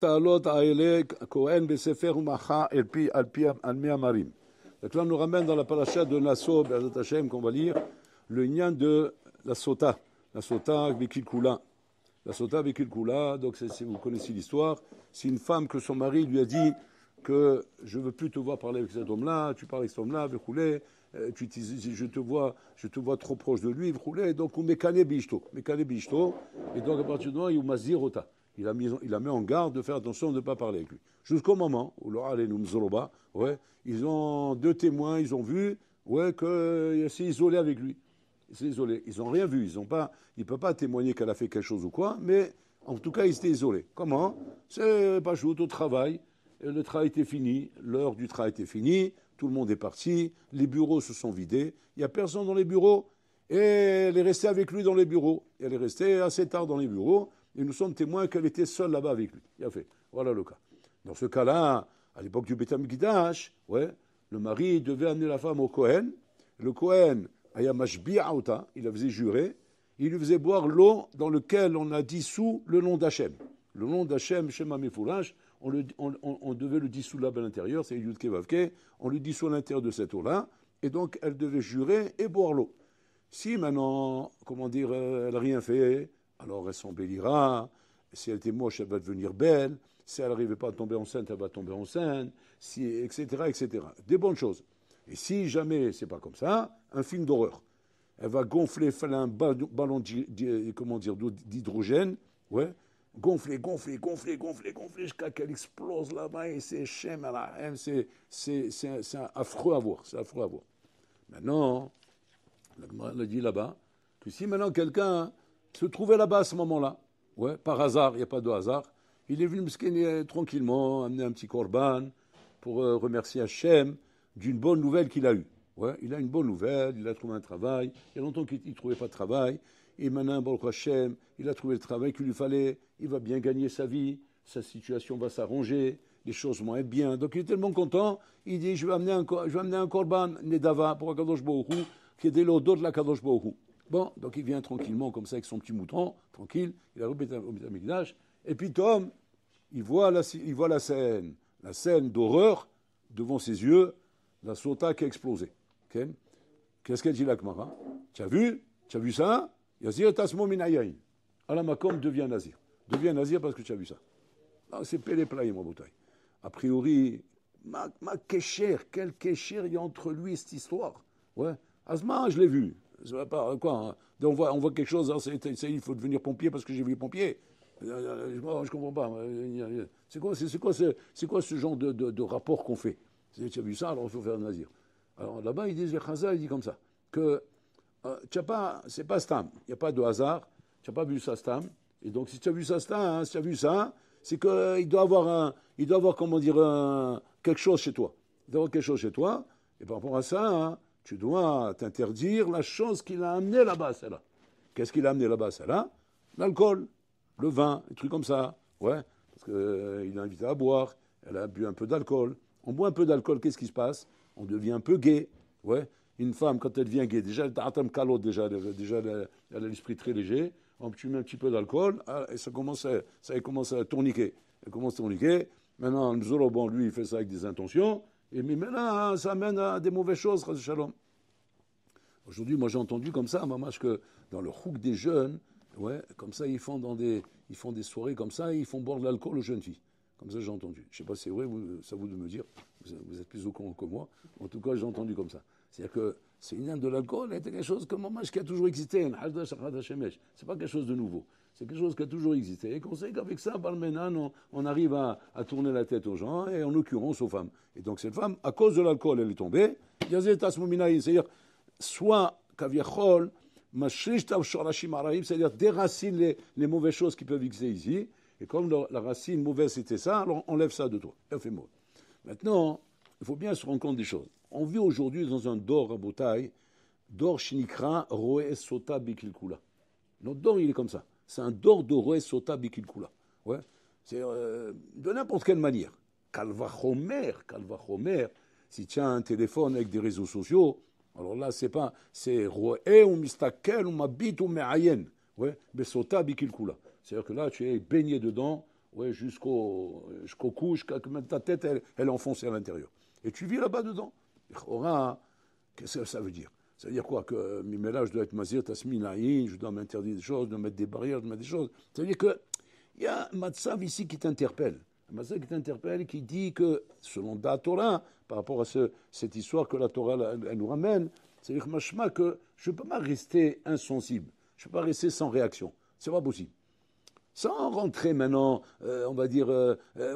Ta'alot Aele Kohen Besefer Umacha al Mi Amarim. Donc là, on nous ramène dans la paracha de Nassau, Be'ezrat Hashem, qu'on va lire, le lien de la Sota Bekil Kula. La Sota Bekil Kula, donc si vous connaissez l'histoire, c'est une femme que son mari lui a dit que je ne veux plus te voir parler avec cet homme-là, tu parles avec cet homme-là, je te vois trop proche de lui, donc on mekane bishto, et donc à partir de là, il mazirota. Il a mis en garde de faire attention de ne pas parler avec lui. Jusqu'au moment où ils ont deux témoins, ils ont vu qu'il s'est isolé avec lui. Ils n'ont rien vu. Il ne peut pas témoigner qu'elle a fait quelque chose ou quoi, mais en tout cas, il s'était isolé. Comment? C'est pas juste au travail. Le travail était fini, l'heure du travail était finie, tout le monde est parti, les bureaux se sont vidés, il n'y a personne dans les bureaux, et elle est restée avec lui dans les bureaux. Elle est restée assez tard dans les bureaux, et nous sommes témoins qu'elle était seule là-bas avec lui. Il a fait. Voilà le cas. Dans ce cas-là, à l'époque du Beth Amikdash, le mari devait amener la femme au Kohen. Le Kohen, il la faisait jurer, il lui faisait boire l'eau dans laquelle on a dissous le nom d'Hachem. Le nom d'Hachem, Shema Mefoulash, on devait le dissoudre là à l'intérieur, c'est Yud Kevavke, on le dissout à l'intérieur de cette eau-là, et donc elle devait jurer et boire l'eau. Si maintenant, elle n'a rien fait, alors elle s'embellira. Si elle était moche, elle va devenir belle. Si elle n'arrivait pas à tomber enceinte, elle va tomber enceinte, etc., etc. Des bonnes choses. Et si jamais c'est pas comme ça, un film d'horreur. Elle va gonfler un ballon d'hydrogène, gonfler, jusqu'à qu'elle explose là-bas, et c'est Shem, c'est affreux à voir, Maintenant, elle a dit là-bas, que si maintenant quelqu'un se trouvait là-bas à ce moment-là, par hasard, il n'y a pas de hasard, il est venu tranquillement amener un petit korban pour remercier Hachem d'une bonne nouvelle qu'il a eue. Il a une bonne nouvelle, il a trouvé un travail, il y a longtemps qu'il ne trouvait pas de travail, et maintenant, Baruch Hashem, il a trouvé le travail qu'il lui fallait, il va bien gagner sa vie, sa situation va s'arranger, les choses vont être bien. Donc il est tellement content, il dit, je vais amener un korban, Nedava, pour Akadosh Baruch Hu, qui est des lots de la Kadosh Baruch Hu. Bon, donc il vient tranquillement, comme ça, avec son petit mouton, tranquille, il a repété au Mikdash, et puis Tom, il voit la scène d'horreur devant ses yeux, la sota qui a explosé. Okay? Qu'est-ce qu'elle dit la Gemara? Tu as vu ça? Yazir tasmo minayayin. Alamakom devient nazir. Deviens nazir parce que tu as vu ça. Non, c'est Pélé Playim, ma bouteille. A priori, ma kécher, quel kécher il y a entre lui et cette histoire? Asma, je l'ai vu. Pas, quoi, hein. On voit quelque chose, hein, il faut devenir pompier parce que j'ai vu pompier. Je comprends pas. C'est quoi ce genre de rapport qu'on fait? Tu as vu ça, alors il faut faire un nazir. Alors là-bas, ils disent, le Chazal, il dit comme ça, que c'est pas Stam, il n'y a pas de hasard, tu n'as pas vu ça Stam, et donc si tu as vu ça Stam, c'est qu'il doit avoir quelque chose chez toi. Il doit avoir quelque chose chez toi, et par rapport à ça, tu dois t'interdire la chose qu'il a amenée là-bas, celle-là. Qu'est-ce qu'il a amené là-bas, celle-là? L'alcool, le vin, des trucs comme ça, parce qu'il a invité à boire, elle a bu un peu d'alcool. On boit un peu d'alcool, qu'est-ce qui se passe? On devient un peu gay. Une femme, quand elle devient gay, déjà, elle a l'esprit très léger. Tu mets un petit peu d'alcool, et ça commence à tourniquer. Elle commence à tourniquer. Maintenant, le Zorobon, lui, il fait ça avec des intentions. Mais maintenant, ça amène à des mauvaises choses, Shalom. Aujourd'hui, moi, j'ai entendu comme ça, que dans le chouk des jeunes, comme ça, ils font des soirées comme ça, ils font boire de l'alcool aux jeunes filles. Comme ça, j'ai entendu. Je ne sais pas si c'est vrai, c'est à vous de me dire. Vous êtes plus au courant que moi. En tout cas, j'ai entendu comme ça. C'est-à-dire que c'est une âme de l'alcool, c'est quelque chose qui a toujours existé. C'est pas quelque chose de nouveau. C'est quelque chose qui a toujours existé. Et qu'on sait qu'avec ça, on arrive à tourner la tête aux gens, et en l'occurrence aux femmes. Et donc cette femme, à cause de l'alcool, elle est tombée. C'est-à-dire, soit kaviachol, c'est-à-dire déracine les mauvaises choses qui peuvent exister ici. Et comme la racine mauvaise c'était ça, alors enlève ça de toi. Elle fait mauvais. Maintenant, il faut bien se rendre compte des choses. On vit aujourd'hui dans un dor rabotai, dor shinikra roe sota bikilkula. Notre dor, il est comme ça. C'est un dor de roe sota bikilkula. C'est de n'importe quelle manière. Kalvachomer, si tu as un téléphone avec des réseaux sociaux, alors là, c'est roe ou mistakel ou mabit ou me'ayen. Besota bikilkula. C'est-à-dire que là, tu es baigné dedans ouais, jusqu'au cou, jusqu'à même ta tête, elle est enfoncée à l'intérieur. Et tu vis là-bas dedans. Qu'est-ce que ça veut dire? Ça veut dire quoi? Que là, je dois être mazir, tasminaïn, je dois m'interdire des choses, je dois mettre des barrières, je dois mettre des choses. Ça veut dire qu'il y a un matzav ici qui t'interpelle. Un matzav qui t'interpelle, qui dit que, selon la Torah, par rapport à cette histoire que la Torah elle nous ramène, c'est-à-dire que je ne peux pas rester insensible. Je ne peux pas rester sans réaction. C'est pas possible. Sans rentrer maintenant, on va dire,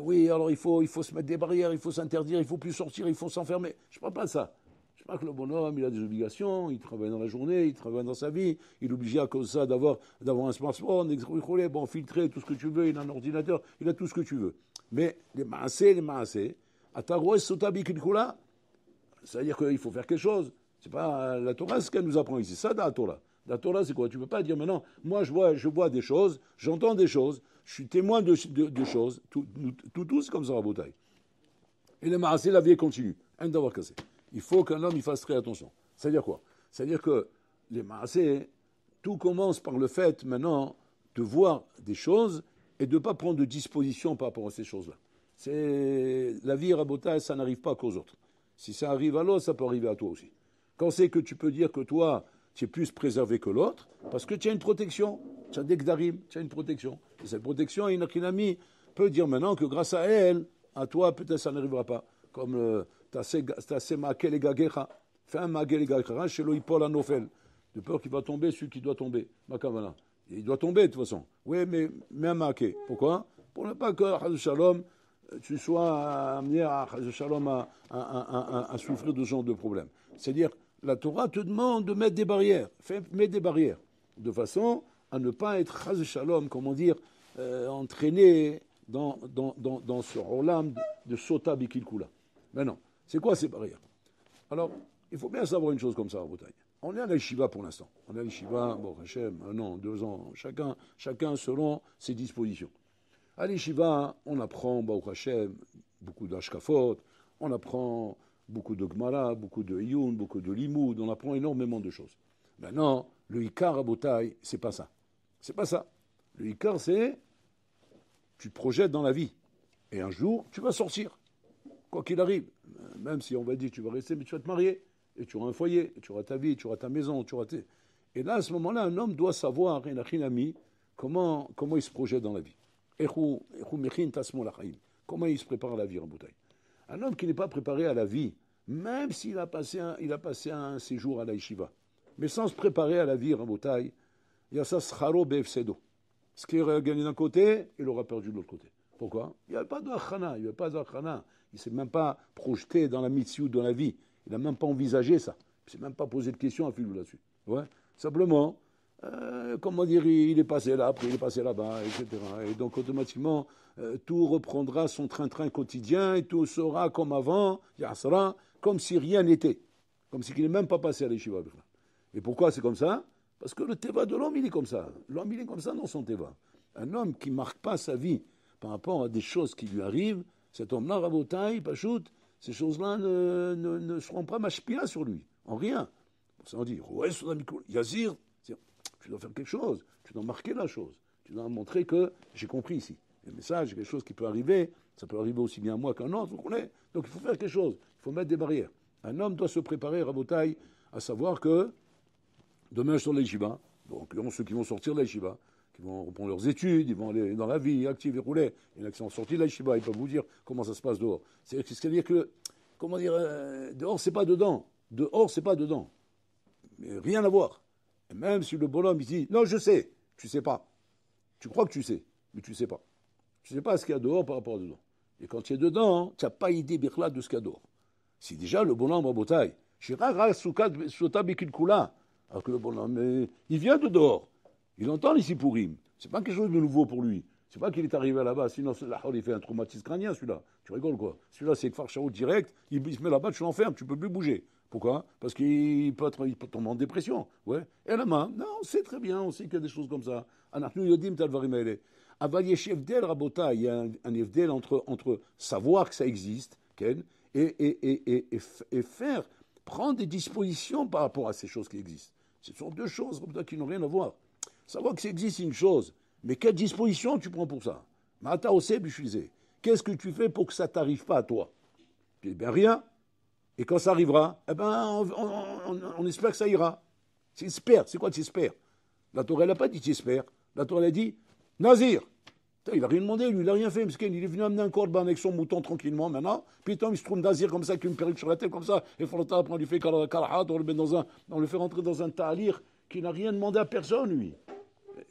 oui, alors il faut se mettre des barrières, il faut s'interdire, il ne faut plus sortir, il faut s'enfermer. Je ne parle pas de ça. Je parle que le bonhomme, il a des obligations, il travaille dans la journée, il travaille dans sa vie, il est obligé à cause de ça d'avoir un smartphone, bon, filtré, tout ce que tu veux, il a un ordinateur, il a tout ce que tu veux. Mais les maasés, à ta grosse sotabi kilkula, c'est-à-dire qu'il faut faire quelque chose. C'est pas la Torah ce qu'elle nous apprend ici. Ça, la Torah. La Torah, c'est quoi? Tu ne peux pas dire maintenant, moi je vois des choses, j'entends des choses, je suis témoin de choses. Tout, c'est comme ça, Rabotai. Et le maasé, la vie continue. Un d'avoir cassé. Il faut qu'un homme il fasse très attention. C'est-à-dire quoi? C'est-à-dire que les maasé, tout commence par le fait maintenant de voir des choses et de ne pas prendre de disposition par rapport à ces choses-là. La vie, Rabotai, ça n'arrive pas qu'aux autres. Si ça arrive à l'autre, ça peut arriver à toi aussi. Quand c'est que tu peux dire que toi, tu es plus préservé que l'autre, parce que tu as une protection, tu as des gdarim, tu as une protection. Et cette protection, une ami peut dire maintenant que grâce à elle, à toi, peut-être ça n'arrivera pas. Comme Tasé Makel et Gagecha, fais un Makel et Gagecha, chez l'Oipol Anofel, de peur qu'il va tomber celui qui doit tomber. Makamana. Il doit tomber de toute façon. Oui, mais un Maké. Pourquoi? Pour ne pas que, Hazou Shalom, tu sois amené à souffrir de ce genre de problème. C'est-à-dire, la Torah te demande de mettre des barrières. Mets des barrières. De façon à ne pas être, Hazou Shalom, comment dire, entraîné dans ce rolam de Sota Bikilkula. Mais non. C'est quoi ces barrières? Alors, il faut bien savoir une chose comme ça, en Bretagne. On est à l'Aïshiva pour l'instant. On est à l'Aïshiva, bon, Hachem, 1 an, 2 ans, chacun selon ses dispositions. À l'Yeshiva, on apprend, Baruch Hashem, beaucoup d'Ashkafot, on apprend beaucoup de Gemara, beaucoup de Iyun, beaucoup de Limoud, on apprend énormément de choses. Maintenant, le Ikar à Botaï, c'est pas ça. C'est pas ça. Le Ikar, c'est tu te projettes dans la vie. Et un jour, tu vas sortir. Quoi qu'il arrive. Même si on va dire tu vas rester, mais tu vas te marier. Et tu auras un foyer, et tu auras ta vie, tu auras ta maison, tu auras tes... Et là, à ce moment-là, un homme doit savoir, comment il se projette dans la vie. Comment il se prépare à la vie, Rabotai? Un homme qui n'est pas préparé à la vie, même s'il a passé un séjour à la yeshiva, mais sans se préparer à la vie, Rabotai, il y a ça scharo be'efsedo. Ce qu'il aurait gagné d'un côté, il aura perdu de l'autre côté. Pourquoi? Il n'y a pas d'achana, il ne s'est même pas projeté dans la mitzvah, dans la vie. Il n'a même pas envisagé ça. Il ne s'est même pas posé de questions à Philou là-dessus. Ouais. Simplement, comment dire, il est passé là, après il est passé là-bas, etc. Et donc automatiquement, tout reprendra son train-train quotidien et tout sera comme avant, sera comme si rien n'était. Comme si il n'est même pas passé à l'Yeshiva. Et pourquoi c'est comme ça? Parce que le teva de l'homme, il est comme ça. L'homme, il est comme ça dans son teva. Un homme qui ne marque pas sa vie par rapport à des choses qui lui arrivent, cet homme-là, Rabotai, Pachout, ces choses-là ne seront pas machpia sur lui, en rien. Ça on dit, Yazir, tu dois faire quelque chose, tu dois marquer la chose, tu dois montrer que j'ai compris ici. Le message, c'est quelque chose qui peut arriver, ça peut arriver aussi bien à moi qu'à un autre, vous connaissez. Donc il faut faire quelque chose, il faut mettre des barrières. Un homme doit se préparer, Rabotai, à savoir que demain je sors de l'Yeshiva, donc ceux qui vont sortir de l'Yeshiva, qui vont reprendre leurs études, ils vont aller dans la vie, active et rouler. Il y en a qui sont sortis de la yeshiva, ils peuvent vous dire comment ça se passe dehors. C'est-à-dire que, comment dire, dehors, c'est pas dedans. Dehors, c'est pas dedans. Mais rien à voir. Et même si le bonhomme, il dit, non, je sais, tu sais pas. Tu crois que tu sais, mais tu sais pas. Tu sais pas ce qu'il y a dehors par rapport à dedans. Et quand tu es dedans, tu n'as pas idée, birla, de ce qu'il y a dehors. Si déjà le bonhomme, Rabotai, alors que le bonhomme, il vient de dehors. Il entend les Sipurim. C'est pas quelque chose de nouveau pour lui. C'est pas qu'il est arrivé là-bas, sinon il fait un traumatisme crânien, celui-là. Tu rigoles, quoi. Celui-là, c'est Kfar Shaout direct, il se met là-bas, tu l'enfermes, tu peux plus bouger. Pourquoi? Parce qu'il peut tomber en dépression. Ouais. Et la main, non, on sait très bien, on sait qu'il y a des choses comme ça. Anachnu yodim talvarim ele. Aval yesh evdel rabota, il y a un evdel entre savoir que ça existe, Ken, et faire, prendre des dispositions par rapport à ces choses qui existent. Ce sont deux choses qui n'ont rien à voir. Savoir que ça existe une chose, mais quelle disposition tu prends pour ça? Mata osé bishvisé. Qu'est-ce que tu fais pour que ça t'arrive pas à toi? Eh bien, rien. Et quand ça arrivera, eh ben, on espère que ça ira. T'espères. C'est quoi t'espères? La Torah, elle n'a pas dit t'espères. La Torah, elle a dit Nazir. Il n'a rien demandé, lui, il n'a rien fait. Parce qu'il est venu amener un corban avec son mouton tranquillement maintenant. Puis il se trouve Nazir comme ça, avec une perruque sur la tête comme ça. Et Frotta, on lui fait karahat, on le fait rentrer dans un ta'alir qui n'a rien demandé à personne, lui.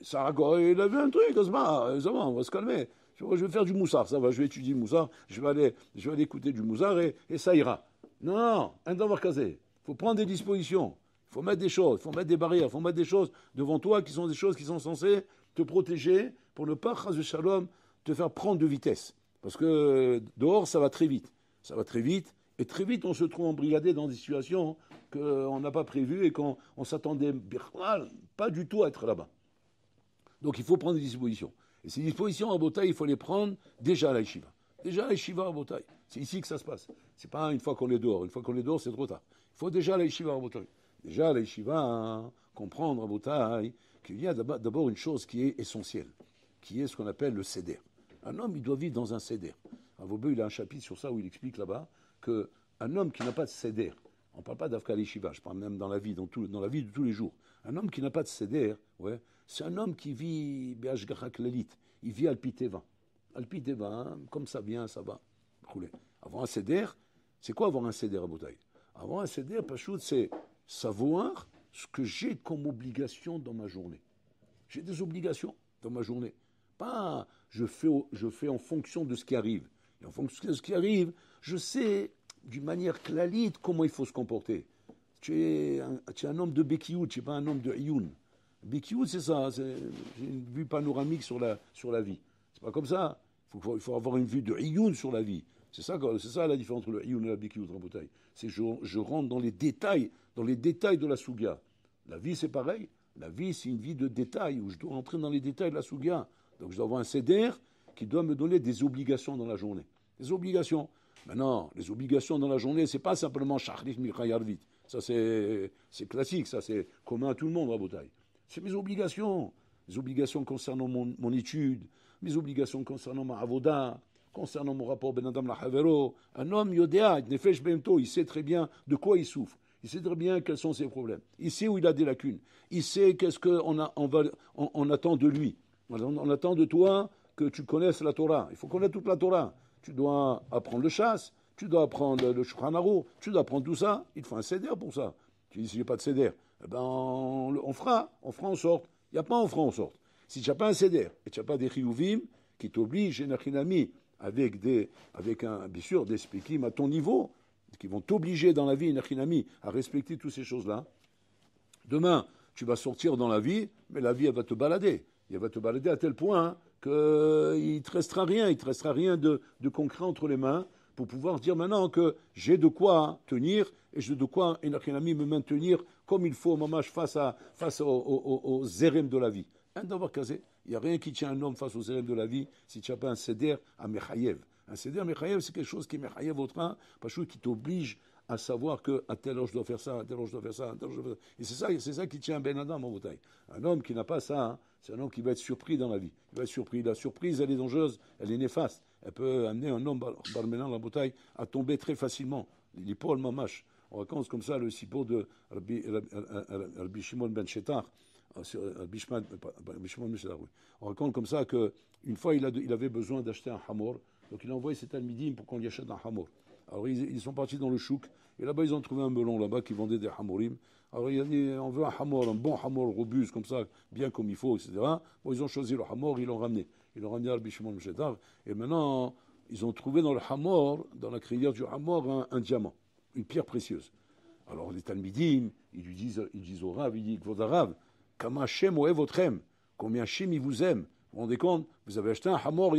Ça, il a vu un truc, ça va, on va se calmer. Je vais faire du moussard, ça va, je vais étudier moussard, je vais aller écouter du moussard et ça ira. Non, un devoir casé. Il faut prendre des dispositions. Il faut mettre des choses, il faut mettre des barrières, il faut mettre des choses devant toi qui sont des choses qui sont censées te protéger pour ne pas, chas shalom, te faire prendre de vitesse. Parce que dehors, ça va très vite. Ça va très vite. Et très vite, on se trouve embrigadé dans des situations qu'on n'a pas prévues et qu'on s'attendait pas du tout à être là-bas. Donc il faut prendre des dispositions. Et ces dispositions à Botaï, il faut les prendre déjà à la yeshiva. Déjà à la yeshiva à Botaï. C'est ici que ça se passe. C'est pas une fois qu'on est dehors. Une fois qu'on est dehors, c'est trop tard. Il faut déjà à la yeshiva à Botaï. Déjà à la yeshiva, comprendre à Botaï qu'il y a d'abord une chose qui est essentielle, qui est ce qu'on appelle le seder. Un homme, il doit vivre dans un seder. Vaubeul, il a un chapitre sur ça où il explique là-bas qu'un homme qui n'a pas de seder, on ne parle pas d'Afka Yeshiva, je parle même dans la vie, dans la vie de tous les jours. Un homme qui n'a pas de seder, ouais, c'est un homme qui vit Be'ashgacha Klalit, il vit Alpiteva. Alpiteva, hein, comme ça vient, ça va. Avoir un seder, c'est quoi avoir un seder à Botaï? Avoir un seder, Pachout, c'est savoir ce que j'ai comme obligation dans ma journée. J'ai des obligations dans ma journée. Pas je fais en fonction de ce qui arrive. Et en fonction de ce qui arrive, je sais d'une manière clalite comment il faut se comporter. Tu es un homme de Bekiout, tu n'es pas un homme de Iyun. Bekiout, c'est ça, c'est une vue panoramique sur la vie. C'est pas comme ça. Il faut avoir une vue de Iyun sur la vie. C'est ça la différence entre le Iyun et la Bekiout en bataille. C'est je rentre dans les détails de la Sougia. La vie, c'est pareil. La vie, c'est une vie de détails, où je dois rentrer dans les détails de la Sougia. Donc je dois avoir un seder qui doit me donner des obligations dans la journée. Des obligations. Maintenant, les obligations dans la journée, c'est pas simplement Shachrif Mikhayarvit. Ça, c'est classique, ça, c'est commun à tout le monde, Rabotai. C'est mes obligations. Les obligations concernant mon étude, mes obligations concernant ma avoda, concernant mon rapport Ben Adam la Havero. Un homme, Yodéa, Nefesh Bento, il sait très bien de quoi il souffre. Il sait très bien quels sont ses problèmes. Il sait où il a des lacunes. Il sait qu'est-ce qu'on attend de lui. On attend de toi que tu connaisses la Torah. Il faut connaître toute la Torah. Tu dois apprendre le chasse, tu dois apprendre le Shulchan Aruch, tu dois apprendre tout ça. Il te faut un seder pour ça. Tu dis, si j'ai pas de seder, eh ben on fera en sorte. Il n'y a pas on fera en sorte. Si tu n'as pas un seder et tu n'as pas des chiyuvim qui t'obligent, avec bien sûr des spikim à ton niveau, qui vont t'obliger dans la vie, à respecter toutes ces choses-là, demain, tu vas sortir dans la vie, mais la vie, elle va te balader. Elle va te balader à tel point qu'il ne te restera rien de concret entre les mains pour pouvoir dire maintenant que j'ai de quoi tenir et j'ai de quoi, me maintenir comme il faut, mamash, face aux zérem de la vie. Un d'avoir casé. Il n'y a rien qui tient un homme face aux zérem de la vie si tu n'as pas un seder à Mechayev. Un seder Mechayev, c'est quelque chose qui est Mechayev au train, parce que qui t'oblige à savoir qu'à telle heure je dois faire ça, à telle heure je dois faire ça, à telle heure je dois faire ça. Et c'est ça qui tient un Ben Adam en bataille. Un homme qui n'a pas ça, hein, c'est un homme qui va être surpris dans la vie. Il va être surpris. La surprise, elle est dangereuse, elle est néfaste. Elle peut amener un homme, barménant la bataille, à tomber très facilement. L'hypole mamash. On raconte comme ça le sippo de Rabbi Shimon ben Shetar. On raconte comme ça qu'une fois, il avait besoin d'acheter un hamor. Donc il a envoyé ses talmidim pour qu'on lui achète un hamor. Alors ils sont partis dans le chouk, et là-bas ils ont trouvé un melon là-bas qui vendait des hamorim. Alors il a dit, on veut un hamor, un bon hamor robuste, comme ça, bien comme il faut, etc. Bon, ils ont choisi le hamor, ils l'ont ramené. Ils l'ont ramené à Rabbi Shimon Shetar, et maintenant, ils ont trouvé dans le hamor, dans la crinière du hamor, un diamant, une pierre précieuse. Alors les talmidim, ils disent au Rav, ils disent, Kvod Rav, Kama Hashem oev otchem, combien Hashem il vous aime. Vous vous rendez compte, vous avez acheté un hamor,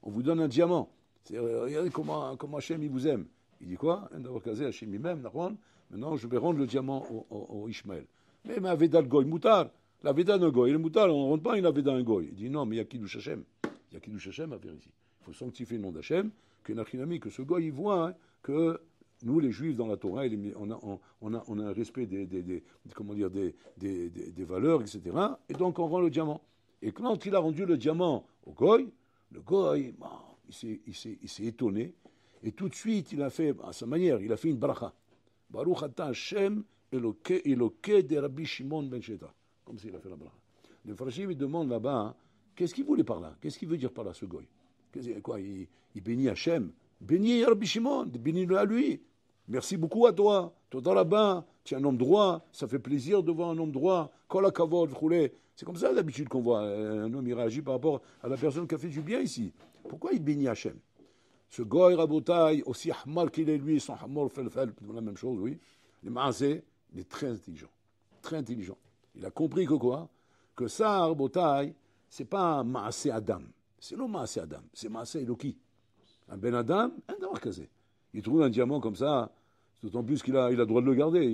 on vous donne un diamant. Regardez comment Hachem il vous aime. Il dit quoi? Hachem il m'aime, maintenant je vais rendre le diamant au Ishmaël. Mais ma Veda le goy, moutar. La Veda d'un goy, le moutar, on ne rentre pas une Veda un goy. Il dit non, mais il y a Kiddush Hachem. Il y a Kiddush Hachem à faire ici. Il faut sanctifier le nom d'Hachem, que ce goy il voit que nous les Juifs dans la Torah, on a un respect des valeurs, etc. Et donc on rend le diamant. Et quand il a rendu le diamant au goy, Le goy, bon, il s'est étonné, et tout de suite, il a fait, à sa manière, il a fait une bracha. Baruch ata Hashem Eloké de Rabbi Shimon ben Sheta. Comme s'il a fait la bracha. Le Farshim, il demande là-bas, hein, qu'est-ce qu'il voulait par là? Qu'est-ce qu'il veut dire par là, ce goy? Quoi, il bénit Hachem. Bénis Rabbi Shimon, bénis-le à lui. Merci beaucoup à toi. Toi dans là-bas, tu es un homme droit. Ça fait plaisir de voir un homme droit. Kol hakavod, v'choulé. C'est comme ça d'habitude qu'on voit un homme, il réagit par rapport à la personne qui a fait du bien ici. Pourquoi il bénit Hachem? Ce goy Rabotai, aussi hamar qu'il est lui, son hamar felfel, la même chose, oui. Le maasé, il est très intelligent. Très intelligent. Il a compris que quoi? Que ça, Rabotai, c'est pas un maasé Adam. C'est le maasé Adam. C'est maasé Eloki. Un Ben Adam, un d'avoir casé. Il trouve un diamant comme ça, d'autant plus qu'il a le droit de le garder. Il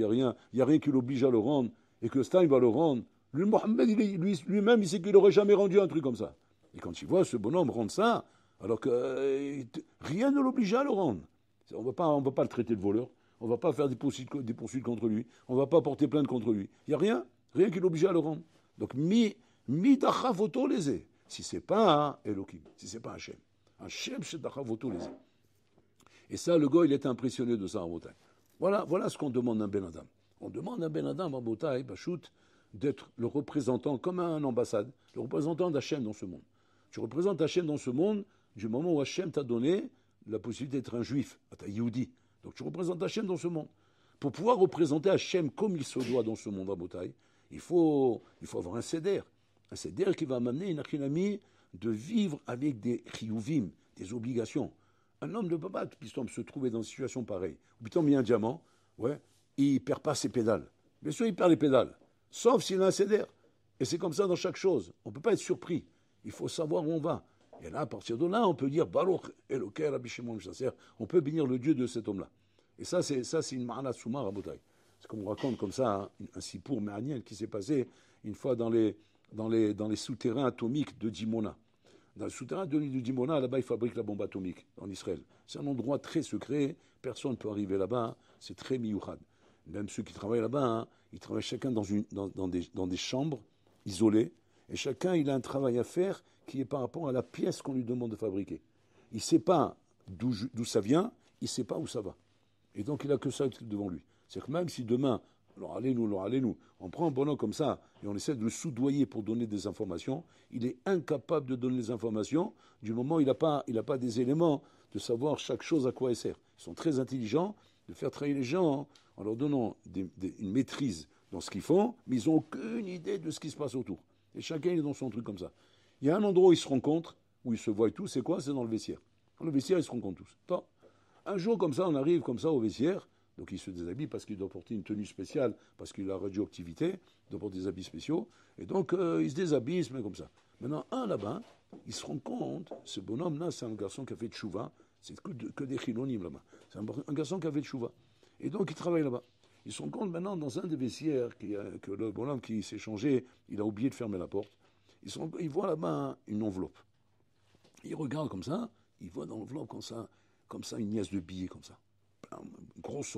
n'y a rien qui l'oblige à le rendre, et que Stein va le rendre. Lui, Mohamed, lui-même, il sait qu'il n'aurait jamais rendu un truc comme ça. Et quand il voit ce bonhomme rendre ça, alors que rien ne l'obligeait à le rendre. On ne va pas le traiter de voleur, on ne va pas faire des poursuites contre lui, on ne va pas porter plainte contre lui. Il n'y a rien qui l'obligeait à le rendre. Donc, mi dachavoto lésé. Si ce n'est pas Elohim, si ce n'est pas Hachem. Hachem, c'est dachavoto lésé. Et ça, le gars, il était impressionné de ça en Botaï. Voilà ce qu'on demande à un Ben Adam. On demande à un Ben Adam en Botaï, Bachout, d'être le représentant, comme un ambassade, le représentant d'Hachem dans ce monde. Tu représentes Hachem dans ce monde du moment où Hachem t'a donné la possibilité d'être un juif, un Yehudi. Donc tu représentes Hachem dans ce monde. Pour pouvoir représenter Hachem comme il se doit dans ce monde à Botaï, il faut avoir un seder. Un seder qui va m'amener une achinami de vivre avec des chiyuvim, des obligations. Un homme ne peut pas, piston, se trouver dans une situation pareille. Piston, il y a un diamant, ouais, il ne perd pas ses pédales. Bien sûr, il perd les pédales, sauf s'il a un seder. Et c'est comme ça dans chaque chose. On ne peut pas être surpris. Il faut savoir où on va. Et là, à partir de là, on peut dire Baruch Eloké Rabbi Shimon Chasser. On peut bénir le Dieu de cet homme-là. Et ça, c'est une ma'ana souma rabotai. C'est comme on raconte comme ça un sipour méaniel qui s'est passé une fois dans les souterrains atomiques de Dimona. Dans le souterrain de Dimona, là-bas, ils fabriquent la bombe atomique en Israël. C'est un endroit très secret. Personne ne peut arriver là-bas. C'est très miyouchad. Même ceux qui travaillent là-bas, ils travaillent chacun dans des chambres isolées. Et chacun, il a un travail à faire qui est par rapport à la pièce qu'on lui demande de fabriquer. Il ne sait pas d'où ça vient, il ne sait pas où ça va. Et donc, il n'a que ça devant lui. C'est-à-dire que même si demain, alors allez-nous, on prend un bonhomme comme ça et on essaie de le soudoyer pour donner des informations, il est incapable de donner des informations du moment où il n'a pas des éléments de savoir chaque chose à quoi elle sert. Ils sont très intelligents de faire travailler les gens en leur donnant une maîtrise dans ce qu'ils font, mais ils n'ont aucune idée de ce qui se passe autour. Et chacun est dans son truc comme ça. Il y a un endroit où ils se rencontrent, où ils se voient tous, c'est quoi? C'est dans le vestiaire. Dans le vestiaire, ils se rencontrent tous. Bon. Un jour, comme ça, on arrive comme ça au vestiaire, donc il se déshabille parce qu'il doit porter une tenue spéciale, parce qu'il a radioactivité, il doit porter des habits spéciaux, et donc il se déshabille, il se met comme ça. Maintenant, là-bas, il se rend compte, ce bonhomme-là, c'est un garçon qui a fait tchouva, c'est que des chilonim là-bas. C'est un garçon qui a fait tchouva. Et donc il travaille là-bas. Ils se rendent compte maintenant, dans un des vestiaires, que le bonhomme qui s'est changé, il a oublié de fermer la porte. Ils voient là-bas une enveloppe. Ils regardent comme ça, ils voient dans l'enveloppe comme ça une nièce de billets comme ça. Une grosse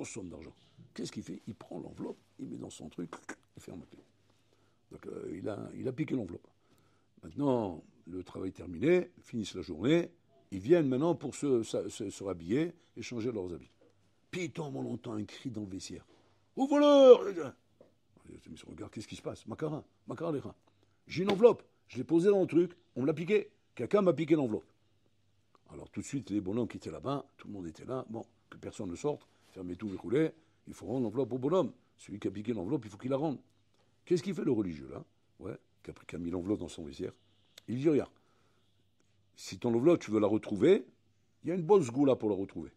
somme d'argent. Qu'est-ce qu'il fait? Il prend l'enveloppe, il met dans son truc, il ferme la clé. Donc il a piqué l'enveloppe. Maintenant, le travail est terminé, finissent la journée, ils viennent maintenant pour se rhabiller et changer leurs habits. Piton, on entend un cri dans le vestiaire. Au voleur! Regarde, qu'est-ce qui se passe? Makara les reins. J'ai une enveloppe, je l'ai posée dans le truc, on me l'a piqué. Quelqu'un m'a piqué l'enveloppe. Alors tout de suite, les bonhommes qui étaient là-bas, tout le monde était là, bon, que personne ne sorte, fermez tout, verrouillez, il faut rendre l'enveloppe au bonhomme. Celui qui a piqué l'enveloppe, il faut qu'il la rende. Qu'est-ce qu'il fait le religieux là? Ouais, qui a mis l'enveloppe dans son vestiaire. Il dit, regarde, si ton enveloppe, tu veux la retrouver, il y a une bonne sgoula pour la retrouver.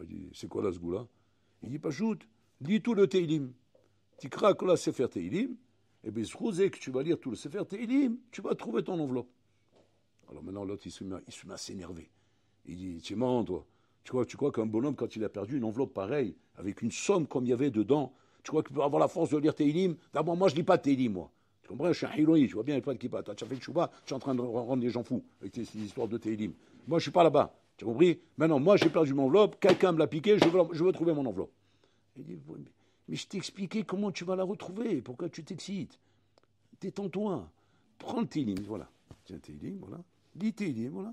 Il dit, c'est quoi la sgoula? Il dit, Pachout, lis tout le Teilim. Tu craques la Sefer Teilim, et bien, que tu vas lire tout le Sefer Teilim, tu vas trouver ton enveloppe. Alors maintenant, l'autre, il se met à s'énerver. Il dit, tu es marrant, toi. Tu crois qu'un bonhomme, quand il a perdu une enveloppe pareille, avec une somme comme il y avait dedans, tu crois qu'il peut avoir la force de lire Teilim? D'abord, moi, je ne lis pas Teilim, moi. Tu comprends? Je suis un Hiloni, je vois bien les points qui battent. Tu as fait le chouba, tu es en train de rendre les gens fous avec ces histoires de Teilim. Moi, je ne suis pas là-bas. Tu as compris? Maintenant, moi, j'ai perdu mon enveloppe, quelqu'un me l'a piqué, je veux trouver mon enveloppe. Il dit, mais je t'ai expliqué comment tu vas la retrouver, pourquoi tu t'excites. Détends-toi. Prends le Teilim, voilà. Tiens, Teilim, voilà. Lis Télim, voilà.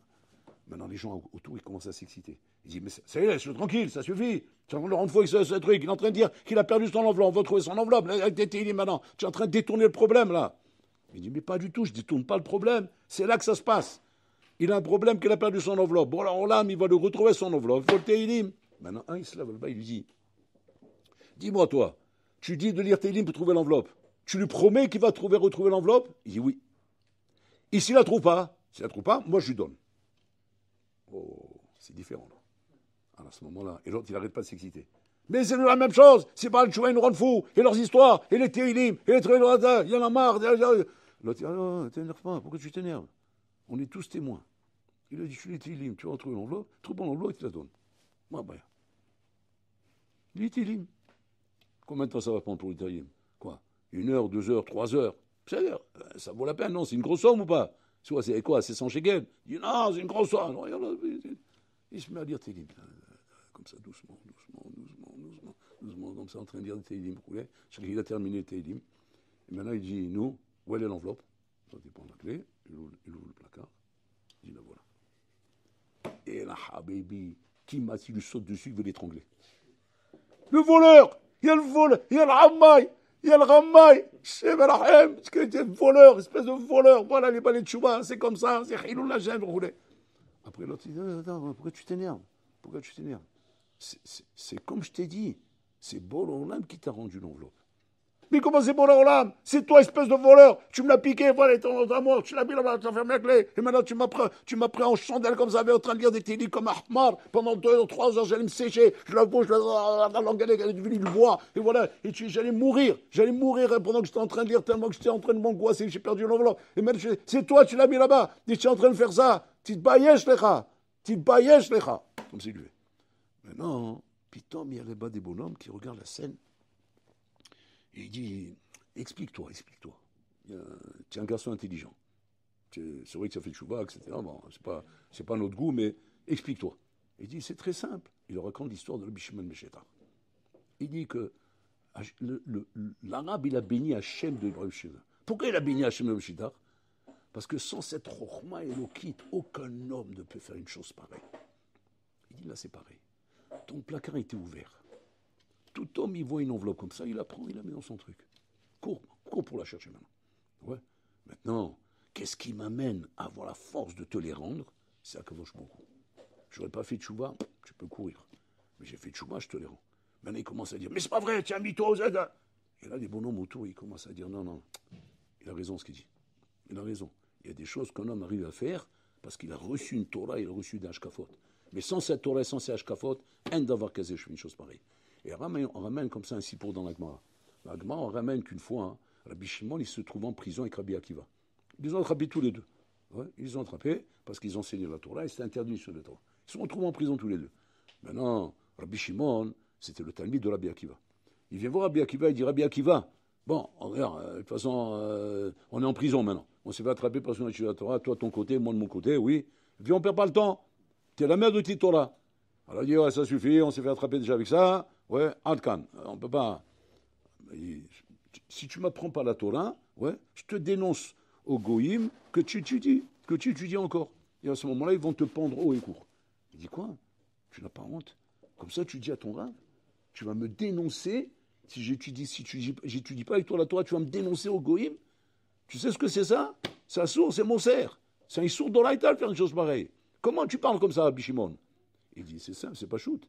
Maintenant, les gens autour, ils commencent à s'exciter. Ils disent, mais ça y est, laisse-le tranquille, ça suffit. Tu es en train de le rendre fou avec ce truc. Il est en train de dire qu'il a perdu son enveloppe. On va trouver son enveloppe avec des Télim maintenant. Tu es en train de détourner le problème, là. Il dit, mais pas du tout, je ne détourne pas le problème. C'est là que ça se passe. Il a un problème qu'il a perdu son enveloppe. Bon, alors là, il va le retrouver son enveloppe. Il faut le Télim. Maintenant, il se lève là-bas, il lui dit, dis-moi, toi, tu dis de lire Télim pour trouver l'enveloppe. Tu lui promets qu'il va retrouver l'enveloppe? Il dit oui. Et s'il la trouve pas, moi je lui donne. Oh, c'est différent. Là. Alors, à ce moment-là, et l'autre, il n'arrête pas de s'exciter. Mais c'est la même chose. C'est pas le Tchouva, ils nous rendent fous. Et leurs histoires, et les Télim, et les Tréloata, il y en a marre. L'autre dit, ah, t'énerve pas, pourquoi tu t'énerves? On est tous témoins. Il a dit, je suis les Télim, tu vas retrouver l'enveloppe, trouve pas l'enveloppe, il te la donne. Moi, ben. Les Télim. Combien de temps ça va prendre pour les Télim? Quoi? 1 heure, 2 heures, 3 heures? C'est-à-dire, ça vaut la peine, non? C'est une grosse somme ou pas? C'est quoi? C'est 100 shekels? Il dit, non, c'est une grosse somme. Non, regarde, il se met à lire Télim. Comme ça, doucement, comme ça, en train de lire Télim. Il a terminé Télim. Et maintenant, il dit, nous, où est l'enveloppe? Il prend la clé, il ouvre le placard. Il dit, la voilà. Et là, Habibi, qui m'a dit, lui saute dessus, il veut l'étrangler. Le voleur! Il y a le vol, il y a le ramaï, il y a le ramaï, Shem Rahem, c'est un voleur, espèce de voleur. Voilà les balais de Chouba, c'est comme ça, c'est Khilou la gêne, roulé. Après l'autre, il dit, attends, pourquoi tu t'énerves? C'est comme je t'ai dit, c'est Borolam qui t'a rendu l'enveloppe. Mais comment c'est Borolam? C'est toi, espèce de voleur. Tu me l'as piqué, voilà, il est à mort, tu l'as mis là-bas, tu as fermé la clé. Et maintenant, tu m'as pris en chandelle comme ça, en train de lire des télis comme Ahmar. Pendant 2 ou 3 heures, j'allais me sécher. Je la bouche, la langue, elle est devenue du bois. Et voilà, et j'allais mourir. J'allais mourir pendant que j'étais en train de lire, tellement que j'étais en train de m'angoisser, j'ai perdu l'enveloppe. Et maintenant, c'est toi, tu l'as mis là-bas. Et tu es en train de faire ça. Tu te bailleches, lecha. Comme c'est lui. Maintenant, Pitom, il y a là-bas des bonhommes qui regardent la scène. Et il dit, explique-toi. Tu es un garçon intelligent. C'est vrai que ça fait de chouba, etc. Bon, c'est pas notre goût, mais explique-toi. Il dit, c'est très simple. Il leur raconte l'histoire de Rabbi Shimon Meshétar. Il dit que l'arabe, il a béni Hachem de Rabbi Shimon. Pourquoi il a béni Hachem de Rabbi Shimon? Parce que sans cette rochma élokite, aucun homme ne peut faire une chose pareille. Il dit, là, c'est pareil. Ton placard était ouvert. Tout homme, il voit une enveloppe comme ça, il la prend, il la met dans son truc. Cours pour la chercher maintenant. Ouais. Maintenant, qu'est-ce qui m'amène à avoir la force de te les rendre? C'est Akadosh Baruch Hu. Je n'aurais pas fait de chouba, tu peux courir. Mais j'ai fait de chouba, je te les rends. Maintenant, il commence à dire, mais c'est pas vrai, tiens, mytho, Zed. Et là, les bonhommes autour, ils commencent à dire, non, il a raison ce qu'il dit. Il a raison. Il y a des choses qu'un homme arrive à faire parce qu'il a reçu une Torah, il a reçu des Hashkafot. Mais sans cette Torah, sans ces Hashkafot, un d'avoir casé, je fais une chose pareille. Et on ramène comme ça un sipour dans l'Agmara. L'Agmara, on ramène qu'une fois, Rabbi Shimon, il se trouve en prison avec Rabbi Akiva. Ils ont attrapé tous les deux. Ouais, ils ont attrapé parce qu'ils ont enseigné la Torah et c'était interdit sur la Torah. Ils se sont retrouvés en prison tous les deux. Maintenant, Rabbi Shimon, c'était le talmid de Rabbi Akiva. Il vient voir Rabbi Akiva, il dit, Rabbi Akiva, bon, regarde, de toute façon, on est en prison maintenant. On s'est fait attraper parce qu'on a étudié la Torah, toi de ton côté, moi de mon côté, oui. Viens, on perd pas le temps. T'es la mère de tes Torah. Alors il dit, ouais, ça suffit, on s'est fait attraper déjà avec ça. Ouais, Adkan, on peut pas. Si tu m'apprends pas la Torah, ouais, je te dénonce au Goïm que tu étudies encore. Et à ce moment-là, ils vont te pendre haut et court. Il dit quoi? Tu n'as pas honte? Comme ça, tu dis à ton rave, tu vas me dénoncer. Si j'étudie pas avec toi la Torah, tu vas me dénoncer au Goïm. Tu sais ce que c'est ça? C'est un sourd, c'est mon cerf. C'est un sourd d'Oraïta de faire une chose pareille. Comment tu parles comme ça, Rabbi Shimon? Il dit, c'est simple, c'est pas shoot.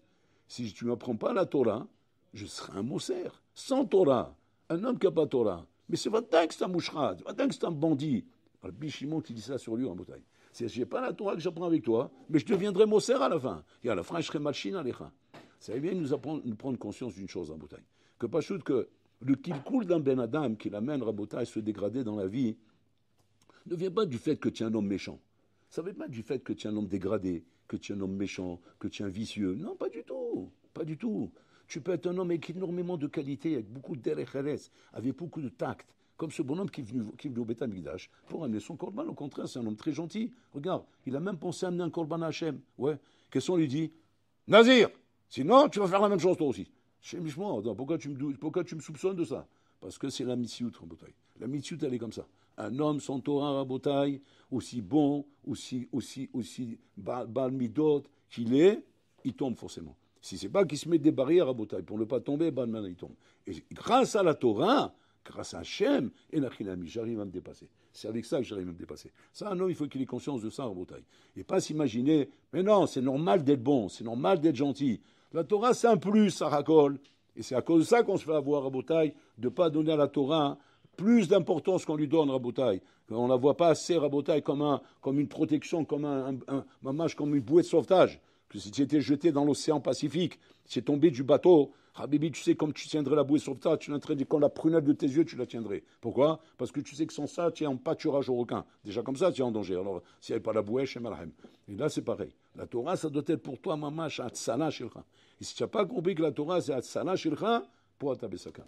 Si tu ne m'apprends pas la Torah, je serai un Moser. Sans Torah, un homme qui n'a pas Torah. Mais c'est vrai que c'est un mouchrad, c'est vrai que c'est un bandit. Rabbi Shimon qui dit ça sur lui en bouteille. C'est je n'ai pas la Torah que j'apprends avec toi, mais je deviendrai Moser à la fin. Et à la fin, je serai Malchine à l'écran. Ça veut bien nous prendre conscience d'une chose en bouteille. Que pas shoot que le qu'il coule d'un Ben Adam qui l'amène à se dégrader dans la vie ne vient pas du fait que tu es un homme méchant. Ça ne vient pas du fait que tu es un homme dégradé, que tu es un homme méchant, que tu es un vicieux. Non, pas du tout. Pas du tout. Tu peux être un homme avec énormément de qualité, avec beaucoup d'erecheres, avec beaucoup de tact. Comme ce bonhomme qui est venu au Beth Amikdash pour amener son korban. Au contraire, c'est un homme très gentil. Regarde, il a même pensé à amener un korban à Hachem. Ouais. Qu'est-ce qu'on lui dit? Nazir! Sinon, tu vas faire la même chose toi aussi. Pourquoi tu me soupçonnes de ça? Parce que c'est la mitsiout en bouteille. La mitsiout, elle est comme ça. Un homme sans Torah, Rabotai, aussi bon, aussi Baal Midot qu'il est, il tombe forcément. Si c'est pas qu'il se met des barrières, Rabotai, pour ne pas tomber, il tombe. Et grâce à la Torah, grâce à Hachem, et Nachilami, j'arrive à me dépasser. C'est avec ça que j'arrive à me dépasser. Ça, un homme, il faut qu'il ait conscience de ça, Rabotai. Et pas s'imaginer, mais non, c'est normal d'être bon, c'est normal d'être gentil. La Torah, c'est un plus, ça racole. Et c'est à cause de ça qu'on se fait avoir, Rabotai, de ne pas donner à la Torah plus d'importance qu'on lui donne, Rabotai. On ne la voit pas assez, Rabotai, comme une protection, comme comme une bouée de sauvetage. Que si tu étais jeté dans l'océan Pacifique, si tu es tombé du bateau, Habibi, tu sais, comme tu tiendrais la bouée de sauvetage, tu l'entraînes quand la prunelle de tes yeux, tu la tiendrais. Pourquoi? Parce que tu sais que sans ça, tu es en pâturage au requin. Déjà comme ça, tu es en danger. Alors, s'il n'y avait pas la bouée, chez Malhem. Et là, c'est pareil. La Torah, ça doit être pour toi, mamash, atzala shilcha. Et si tu n'as pas compris que la Torah, c'est atzala shilcha, pour atabesaka.